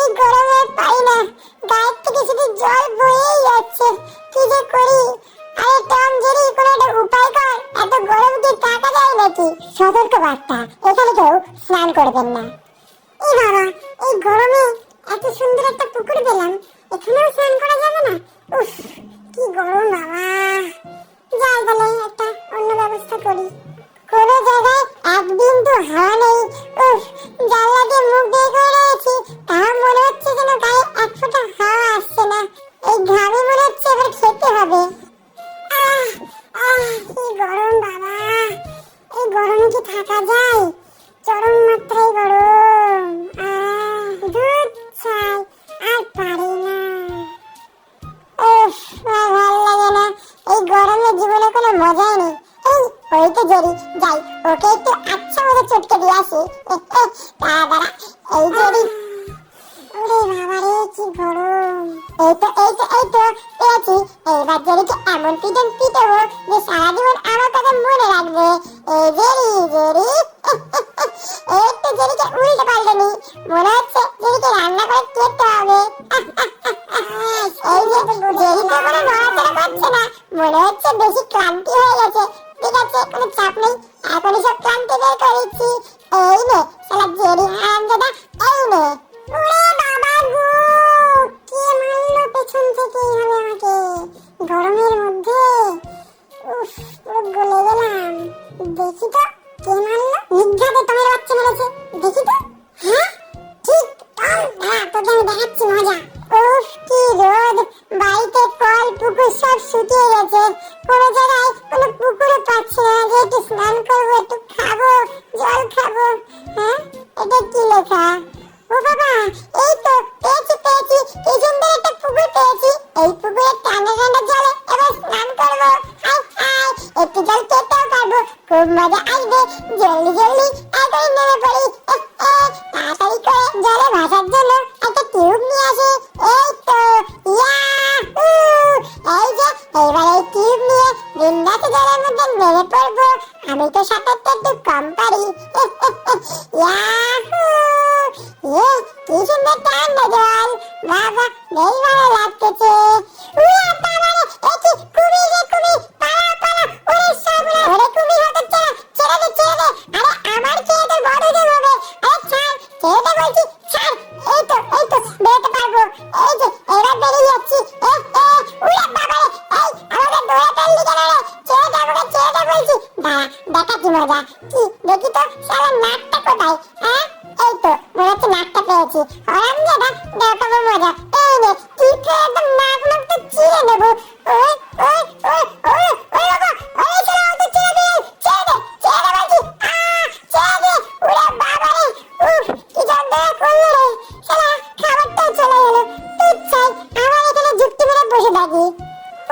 এই গরমে পাই না, গায়ের থেকে শুধু জল বয়েই যাচ্ছে। কি যে করি? আরে টম জেরি, কোনো একটা উপায় কর, এত গরম কি থাকা যায় নাকি? সতর্ক বার্তা, এখানে কেউ স্নান করবেন না। এই বাবা, এই গরমে এত সুন্দর একটা পুকুর পেলাম, এখানেও স্নান করা যাবে না? উফ, কি গরম বাবা। যাই তাহলে একটা অন্য ব্যবস্থা করি। কোনো জায়গায় একদিন তো হাওয়া নেই। উফ, জানলা দিয়ে মুখ বের করে রয়েছি, তাও মনে হচ্ছে যেন গায়ে এক ফোঁটা হাওয়া আসছে না। এই ঘামে মনে হচ্ছে এবার খেতে হবে। আহ আহ, কি গরম বাবা। এই গরমে কি থাকা যায়? চরম মাত্রায় গরম। দুধ চাই, আর পারি না। উফ, আর ভালো লাগে না। এই গরমে জীবনে কোনো মজাই নেই। এই ওই তো জেরি, যাই ওকে একটু আচ্ছা মতো চটকে দিয়ে আসি। দাঁড়া, এই জেরি। ওরে বাবা রে, কি গরম। এই তো পেয়েছি। এইবার জেরিকে এমন পিটন পিটাবো যে সারা জীবন আমার কথা মনে রাখবে। এই জেরি জেরি। এই তো জেরিকে উল্টে পাল্টে নি, মনে হচ্ছে জেরিকে রান্না করে খেতে হবে। এই যে জেরি তো কোনো নড়াচড়া করছে না, মনে হচ্ছে বেশি ক্লান্তি হয়ে গেছে। ঠিক আছে, কোনো চাপ নেই, এখনই সব ক্লান্তি বের করেছি। এই নে শালা জেরি হারামজাদা, এই নে। ওরে বাবা গো, কে মারলো পেছন থেকে এইভাবে আমাকে গরমের মধ্যে? উফ, পুরো গলে গেলাম। দেখি তো কে মারলো। নিঘাতে টমের বাচ্চা মেরেছে, দেখি তো। হ্যাঁ ঠিক, টম, দাঁড়া তোকে আমি দেখাচ্ছি মজা। উফ, কি রোদ। বাড়িতে কল পুকুর সব শুকিয়ে গেছে, কোনো জায়গায় কোনো পুকুরে পাচ্ছি না যে একটু স্নান করবো, একটু খাবো, জল খাবো। হ্যাঁ, এটা কি লেখা? ও বাবা, এই তো পেয়েছি, কি সুন্দর একটা পুকুর পেয়েছি। এই পুকুরে ঠান্ডা ঠান্ডা জলে এবার স্নান করবো। হাই হাই, একটু জল খেতেও পারবো, খুব মজা আসবে। জলদি এখনই নেমে পড়ি। তাড়াতাড়ি করে জলে ভাসার জন্য একটা টিউব নিয়ে আসি। এই তো, ইয়াহু! এই যে এইবার এই টিউব নিয়ে বিন্দাস জলের মধ্যে নেমে পড়বো। আমি তো সাঁতারটা একটু কম পারি। ইয়াহু! কি সুন্দর ঠান্ডা জল, বাবা বেশ ভালো লাগতেছে। উয়া বাবারে, এ কি কুমির রে কুমির, পালা। ওরে সাবলা, ওরে কুমির হতে ছেড়ে দে। আরে আমার খেয়ে তো বড় জমাবে। আরে ছাড়, ছেড়ে দে বলছি, ছাড়। এই তো বেরোতে পারবো। এই যে এবার বেরিয়ে যাচ্ছি। উয়া বাবারে, এই আমাকে দৌড়ে ফেললি কেন রে? ছেড়ে দে বলছি। দাঁড়া, দেখাচ্ছি মজা। কি দেখি তো শালা নাকটা কোথায়? হ্যাঁ, এই তো মনে হচ্ছে নাকটা পেয়েছি। হারামজাদা, দেখাবো মজা। এই নে, কি করে একদম নাক তো চিরে নেবো। ওই বাবা, ওই শালা আমাকে ছেড়ে দে বলছি। ছেড়ে দে। ওরে বাবারে, উফ, কি যন্ত্রণা করলো রে। শালা খাবারটাও চলে গেল। তুই চাই আমার এখানে যুক্তি মেরে বসে থাকি।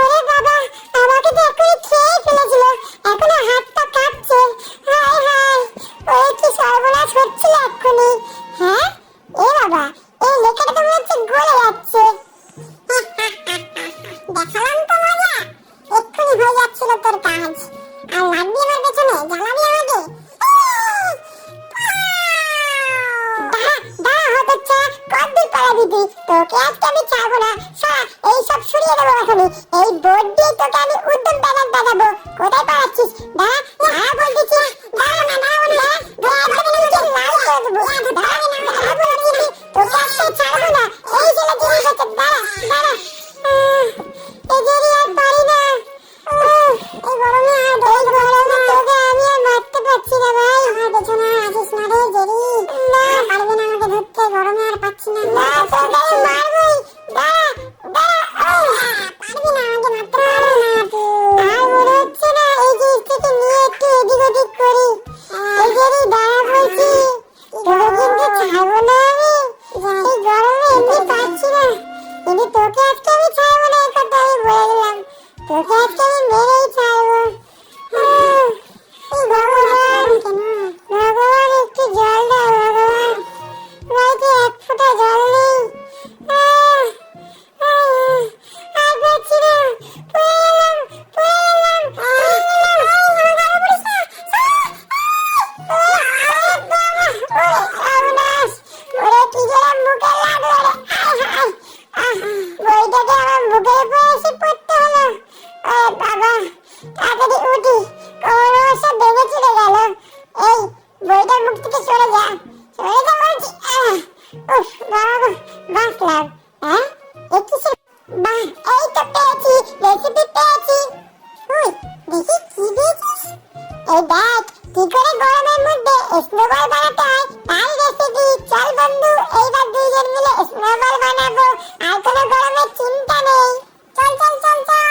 ওরে বাবা, আমাকে তো এখনই খেয়ে ফেলেছিল, এখনো হাত পা কাঁপছে। হায় হায়, ওই কি সর্বনাশ হচ্ছিল এক্ষুনি। হ্যাঁ, এ বাবা, এই লেখাটা তো মনে হচ্ছে গলে যাচ্ছে। দেখালাম তো মজা, এক্ষুনি হয়ে যাচ্ছিল তোর কাজ। আর লাগবি আমার পেছনে, জ্বালাবি আমাকে। দাঁড়া হতচ্ছা, কতদূর পালাবি তুই? তোকে আজকে আমি ছাড়বো না। সারা এইসব সরিয়ে দেবো এখনই। এই বোর্ড দিয়ে তোকে আমি উদ্যম ব্যানার দেখাবো। কোথায় পালাচ্ছিস? দাঁড়া বলতেছি। দাঁড়াবো না। তোকে আজকে ছাড়বো না। এই ছেলে জিনিস হচ্ছে, দাঁড়া। এই জেরি আর পারি না। এই গরমে তোকে আমি আর মারতে পারছি না ভাই। আমার পেছনে আসিস না রে জেরি। না, পারবে না আমাকে ধরতে, গরমে আর পাচ্ছি না। তোকে আমি মারবই। দাঁড়া। পারবি না আমাকে মারতে, পারবো না তুই। আর মনে হচ্ছে না এই যে থেকে নিয়ে একটু সরে যা বলছি। উফ বাবা বাঁচলাম। হ্যাঁ এ কিসের বাহ, এই তো পেয়েছি, রেসিপি পেয়েছি। ওই দেখি কি দিয়েছিস। এই দেখ কি করে গরমের মধ্যে স্নোবল বানাতে হয় তার রেসিপি। চল বন্ধু, এইবার দুইজন মিলে স্নোবল বানাবো, আর কোনো গরমের চিন্তা নেই। চল চল চল চল।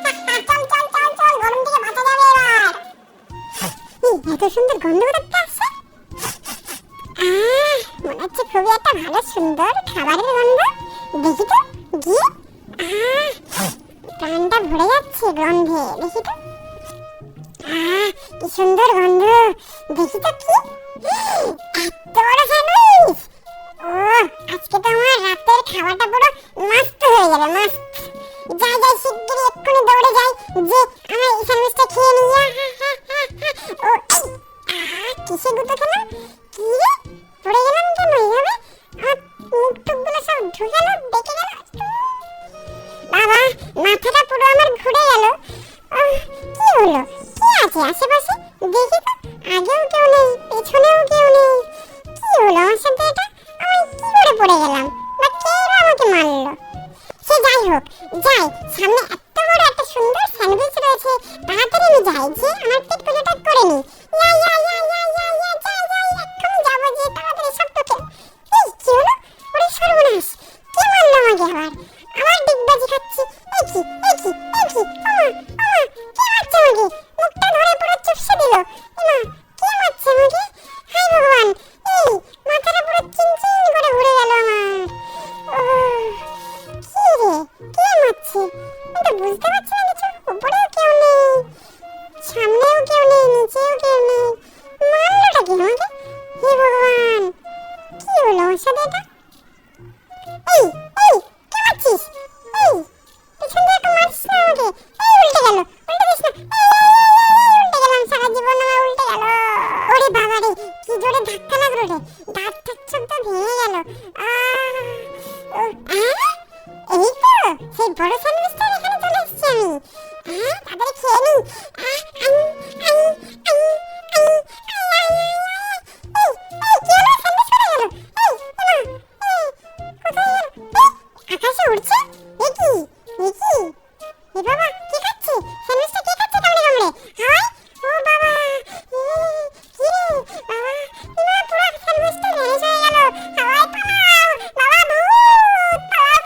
চল চল চল চল, গরম থেকে বাঁচা যাবে এবার। এত সুন্দর গন্ধ করতে আসছে। মনে হচ্ছে খুবই একটা ভালো সুন্দর খাবারের গন্ধ। দেখি তো গিয়ে প্রাণটা ভরে যাচ্ছে গন্ধে। দেখি তো কি সুন্দর গন্ধ। দেখি তো কি এত বড় স্যান্ডউইচ। ও আজকে তো আমার রাতের খাওয়াটা পুরো মস্ত হয়ে যাবে, মস্ত। যাই যাই শিগগিরই এক্ষুনি দৌড়ে যাই যে আমার এই স্যান্ডউইচটা খেয়ে নিই। ও কিসে গুঁতো খেলাম, কি রে পড়ে গেলাম কেন এইভাবে? আমার মুখ টুকগুলো সব ঢুকে গেল, বেঁকে গেল। বাবা মাথাটা পুরো আমার ঘুরে গেল। কি হলো, কি আছে আশেপাশে? দেখি তো, আগেও কেউ নেই, পেছনেও কেউ নেই। কি হলো আমার সাথে এটা? আমি কি করে পড়ে গেলাম, বা কে আমাকে মারলো? সে যাই হোক, যাই, সামনে এত বড় একটা সুন্দর স্যান্ডউইচ রয়েছে। তাড়াতাড়ি আমি যাই যে আমার পেট পুজোটা করে নিই। যাই এক্ষুনি যাবো যে তাড়াতাড়ি সব তোকে। এই কি হলো? ওরে সর্বনাশ, কে মারলো আমাকে আবার? আমার ডিগবাজি খাচ্ছি। কে মারছে আমাকে? মুখটা ধরে পুরো চুপসে দিল। কে মারছে আমাকে? হায় ভগবান, এই মাথাটা পুরো চিনচিন করে ঘুরে গেল আমার। কি রে, কে মারছে? আমি তো বুঝতে পারছি না কিছু। উপরেও কেউ নেই, সামনেও কেউ নেই, নিচেও কেউ নেই। মারলোটা কি আমাকে? হে ভগবান, কি হলো আমার সাথে এটা? এই কে মারছিস? এই পিছন থেকে একটু মারছিস না আমাকে? এই উল্টে গেল, উল্টে দিস না। উল্টে গেলাম, সারা জীবন আমার উল্টে গেল। ওরে বাবা রে, কি জোরে ধাক্কা লাগলো রে, দাঁত টাক সব তো ভেঙে গেল। এই তো সেই বড় স্যান্ডউইচটা এখানে চলে এসেছি আমি। তাড়াতাড়ি খেয়ে নিই। আকাশে উড়ছে। দেখি এ বাবা, কি খাচ্ছে স্যান্ডউইচটা? কে খাচ্ছে কামড়ে কামড়ে? হায় ও বাবা, কি রে বাবা, পুরো স্যান্ডউইচটা ভেঙে হয়ে গেল। হায় পালাও বাবা, ভূত, পালাও।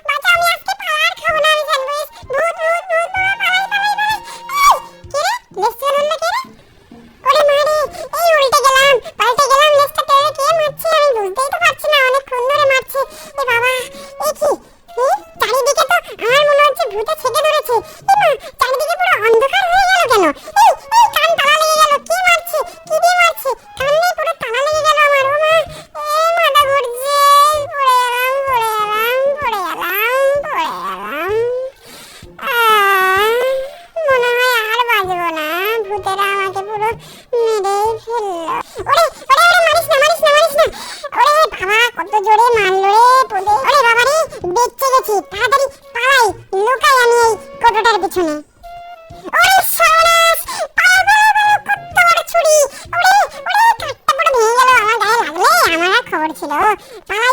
বাঁচাও, আমি আজকে পালার খাবো না আমি স্যান্ডউইচ। ভূত বাবা, পালাই। কে রে, লেসটা ধরলো কে রে? ওরে মারে, এই উল্টে গেলাম, পাল্টে গেলাম। লেসটা কে মারছে আমি বুঝতেই তো পারছি না, অনেকক্ষণ ধরে মারছে। এ বাবা, এ কি চারিদিকে তো আমার মনে হচ্ছে ভূতে ছেকে ধরেছে। চারিদিকে পুরো অন্ধকার হয়ে গেল কেন? এই কান তালা লেগে গেল। কি মারছে, কি দিয়ে মারছে? কানে পুরো তালা লেগে গেল আমার। ও মা, মাথা ঘুরছে। পড়ে গেলাম। মনে হয় আর বাঁচবো না, ভূতেরা আমাকে পুরো মেরেই ফেললো। ওরে মারিস না। ওরে বাবা, কত জোরে মারলো রে পোদে। ওরে বাবা রে, বেঁচে গেছি। তাড়াতাড়ি পালাই, লুকাই আমি এই কোটোটার পিছনে। ওরে সর্বনাশ, পালাও, কত বড় ছুরি। ওরে কাঠটা পুরো ভেঙে গেল। আমার গায়ে লাগলে আমার আর খবর ছিল। পালাই,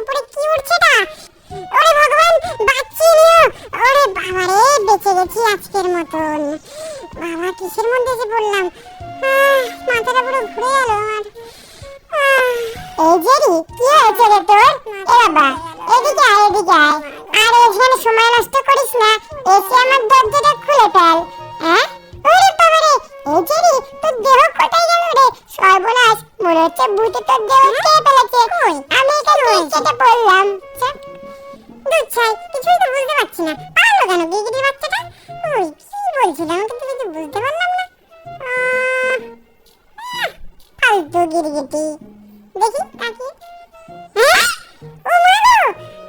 উপরে কি উঠছে না? ওরে ভগবান, বাঁচিয়ে নিও। ওরে বাবা রে, বেঁচে গেছি আজকের মতন। বাবা, কিসের মধ্যে যে পড়লাম, মাথাটা পুরো ঘুরে গেল আমার। এই জেরি, কি হয়েছে রে তোর? এ বাবা, এদিকে আয়। আর এখানে সময় নষ্ট করিস না, এসে আমার দরজাটা খুলে ফেল। ওরে বাবা রে, এই জেরি, তোর দেহ কোথায় গেল রে? সর্বনাশ, মনে হচ্ছে ভূতে তোর দেহ খেয়ে ফেলেছে। আমি এখানে নিচেতে পড়লাম। কিছুই তো বুঝতে পারছি না, পারলো কেন গিরগিটির বাচ্চাটা? কি বলছিলাম কিন্তু কিছু বুঝতে পারলাম না। ফালতু গিরগিটি। দেখি তাকিয়ে। ও মা গো,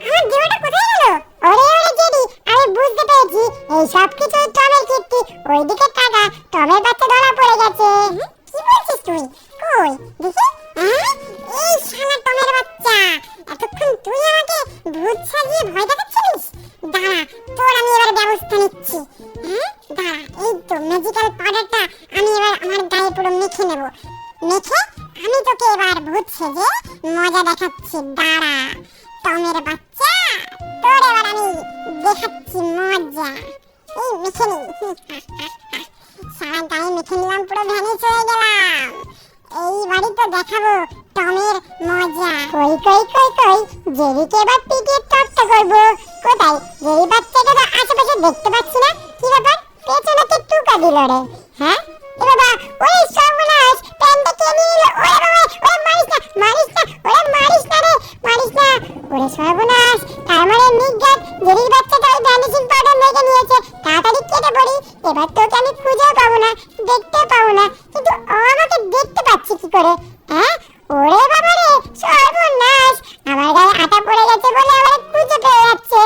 আমার দেহটা কোথায় গেল? ওরে জেরি, আমি বুঝতে পেরেছি, এই সব কিছুই টমের কীর্তি। ওইদিকে টাকা, টমের বাচ্চা ধরা পড়ে গেছে। কি বলছিস তুই? কই দেখি। এই শালা টমের বাচ্চা, এতক্ষণ তুই আমাকে ভূত সাজিয়ে ভয় দেখাচ্ছিলিস? দাঁড়া, তোর আমি এবার ব্যবস্থা নিচ্ছি। হ্যাঁ দাঁড়া, এই তো ম্যাজিক্যাল পাউডারটা আমি এবার আমার গায়ে পুরো মেখে নেব। মেখে আমি তোকে এবার ভূত সেজে মজা দেখাচ্ছি। দাঁড়া টমের বাচ্চা, তোর এবার আমি দেখাচ্ছি মজা। এই মেখে নি, সারা গায়ে মেখে নিলাম, পুরো ভ্যানিশ হয়ে গেলাম। এইবারই তো দেখাবো টমের মজা। কই কই কই কই, জেরিকে এবার পিটিয়ে টপটা করবো। কোথায় জেরি বাচ্চাটা? তো আশেপাশে দেখতে পাচ্ছি না। কি ব্যাপার, পেছনে কে টুকা দিল রে? হ্যাঁ এ বাবা, ওই সর্বনাশ, প্যান্টটা কে নিয়ে নিল? ওরে বাবা, ওরে মারিস না, মারিস না, ওরে মারিস না রে, মারিস না। ওরে সর্বনাশ, তার মানে নিজ্ঞাত জেরির বাচ্চাটা ওই ভ্যানিশিং পাউডার মেখে নিয়েছে। তাড়াতাড়ি কেটে পড়ি, এবার তোকে আমি খুঁজেও পাবো না, দেখতেও পাবো না। কিন্তু ও আমাকে দেখতে পাচ্ছে কি করে? হ্যাঁ ওরে বাবা রে, সর্বনাশ, আমার গায়ে আটা পড়ে গেছে বলে আমার খুঁজে পেয়ে যাচ্ছে।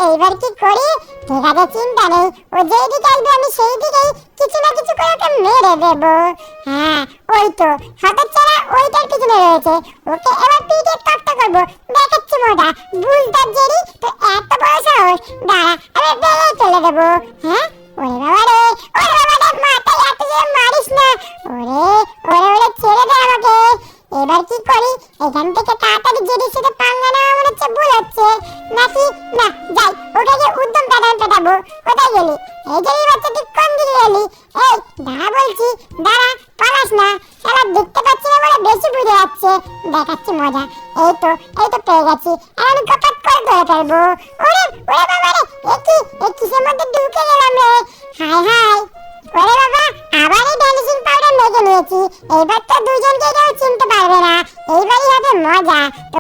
এইবার কি করি? ঠিক আছে, চিন্তা নেই, ও যেই দিকে আসবে আমি সেই দিকেই কিছু না কিছু করে ওকে মেরে দেবো। হ্যাঁ ওই তো হতচ্ছাড়া ওইটার পিছনে রয়েছে, ওকে এবার পিঠে তক্তা করবো, দেখাচ্ছি মজা। বুঝতার জেরি তো এত বড় সাহস, দাঁড়া আমি বেড়ে চলে দেবো। হ্যাঁ ওরে বাবা রে, ওরে বাবা রে, মাথায় এত জোরে মারিস না। ওরে ওরে ওরে, ছেড়ে দে আমাকে। এবার কি করি? এখান থেকে তাড়াতাড়ি জেরির সাথে পাঙ্গা নেওয়া মনে হচ্ছে ভুল হচ্ছে নাকি। না যাই, ওকে গিয়ে উদ্যম পেটাবো। কোথায় গেলি? এই জেরির বাচ্চা, তুই কোন দিকে গেলি? এই দাঁড়া বলছি, দাঁড়া, পালাস না। শালা দেখতে পাচ্ছি না বলে বেশি বুঝে যাচ্ছে, দেখাচ্ছি মজা। এই তো পেয়ে গেছি, আর আমি কপাত করে ধরে ফেলবো। ওরে ওরে বাবা রে, এ কিসের মধ্যে ঢুকে গেলাম রে? হাই হাই, ওরে বাবা, আবার এই ভ্যানিশিং পাউডার মেখে নিয়েছি। এইবার তো দুজনকে কেউ চিনতে পারবে না, এইবারই হবে মজা।